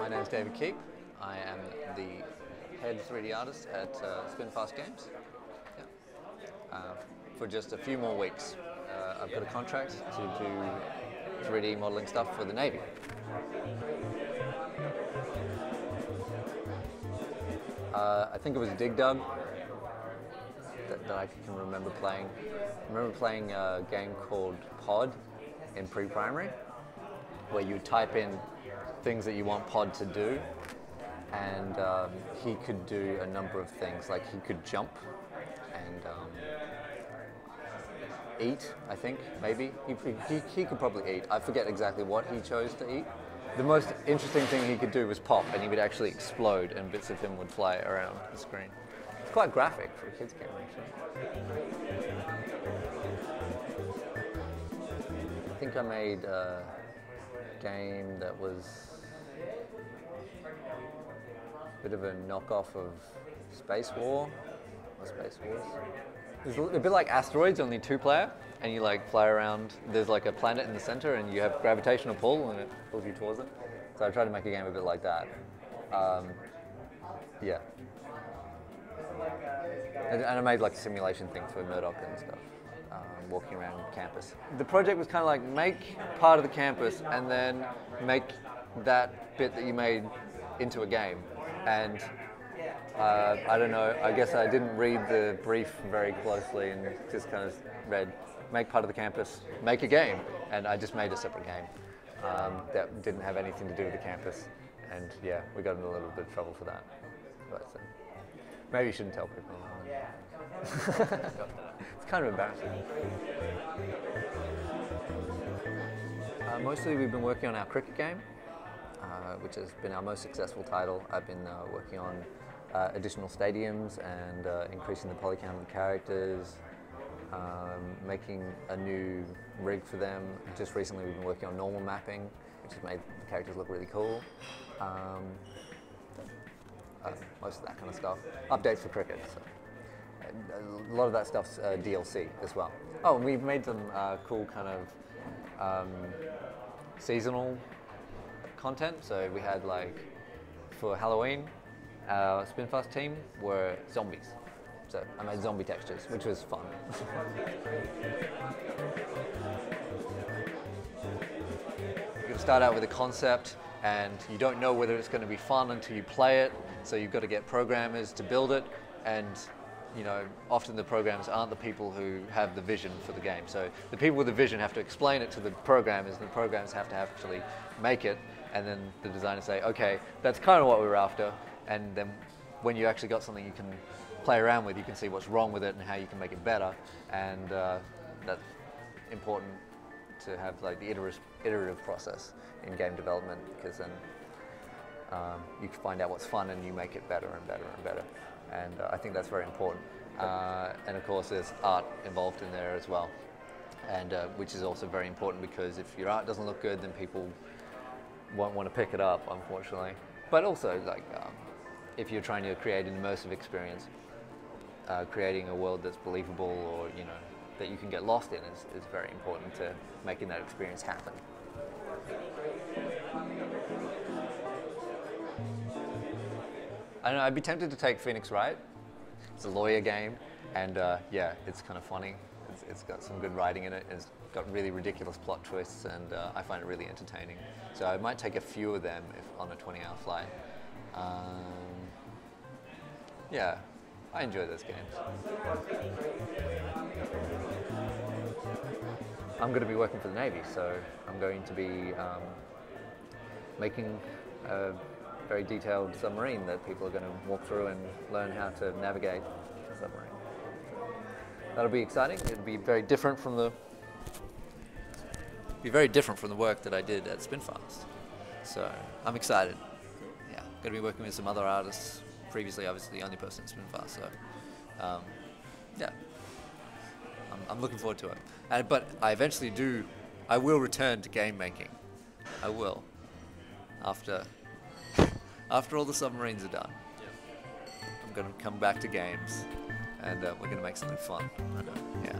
My name's David Keep. I am the head 3D artist at Spin Fast Games. Yeah. For just a few more weeks, I've got a contract to do 3D modeling stuff for the Navy. I think it was Dig Dug that I can remember playing. I remember playing a game called Pod in pre-primary, where you type in things that you want Pod to do, and he could do a number of things, like he could jump and eat, I think, maybe. He could probably eat. I forget exactly what he chose to eat. The most interesting thing he could do was pop, and he would actually explode and bits of him would fly around the screen. It's quite graphic for a kid's game, actually. I think I made a game that was a bit of a knockoff of Space War, or Space Wars. It's a bit like Asteroids, only 2-player, and you like fly around. There's like a planet in the center, and you have gravitational pull, and it pulls you towards it. So I tried to make a game a bit like that. Yeah. And I made like a simulation thing for Murdoch and stuff, walking around campus. The project was kind of like make part of the campus and then make that bit that you made into a game. And I don't know, I guess I didn't read the brief very closely and just kind of read, make part of the campus, make a game. And I just made a separate game that didn't have anything to do with the campus. And yeah, we got in a little bit of trouble for that. But maybe you shouldn't tell people. It's kind of embarrassing. Mostly we've been working on our cricket game, which has been our most successful title. I've been working on additional stadiums and increasing the poly count of the characters, making a new rig for them. Just recently we've been working on normal mapping, which has made the characters look really cool. Most of that kind of stuff. Updates for cricket. So. A lot of that stuff's DLC as well. Oh, and we've made some cool kind of seasonal content. So we had like, for Halloween, our Spinfast team were zombies. So I made zombie textures, which was fun. You're going to start out with a concept, and you don't know whether it's going to be fun until you play it. So you've got to get programmers to build it, and you know, often the programmers aren't the people who have the vision for the game. So the people with the vision have to explain it to the programmers, and the programmers have to actually make it, and then the designers say, okay, that's kind of what we were after, and then when you actually got something you can play around with, you can see what's wrong with it and how you can make it better, and that's important to have like the iterative process in game development, because then you can find out what's fun and you make it better and better and better. And I think that's very important. And of course there's art involved in there as well, and which is also very important, because if your art doesn't look good, then people won't want to pick it up, unfortunately. But also, like, if you're trying to create an immersive experience, creating a world that's believable, or you know, that you can get lost in, is very important to making that experience happen. I don't know, I'd be tempted to take Phoenix Wright. It's a lawyer game, and yeah, it's kind of funny. It's got some good writing in it. It's got really ridiculous plot twists, and I find it really entertaining. So I might take a few of them if on a 20-hour flight. Yeah, I enjoy those games. I'm going to be working for the Navy, so I'm going to be making a very detailed submarine that people are going to walk through and learn how to navigate the submarine. That'll be exciting. It'll be very different from the work that I did at Spinfast. So I'm excited. Yeah, going to be working with some other artists. Previously, I was the only person at Spinfast, so yeah, I'm looking forward to it. But I eventually I will return to game making. I will, after all the submarines are done. I'm going to come back to games, and we're going to make something fun. Yeah.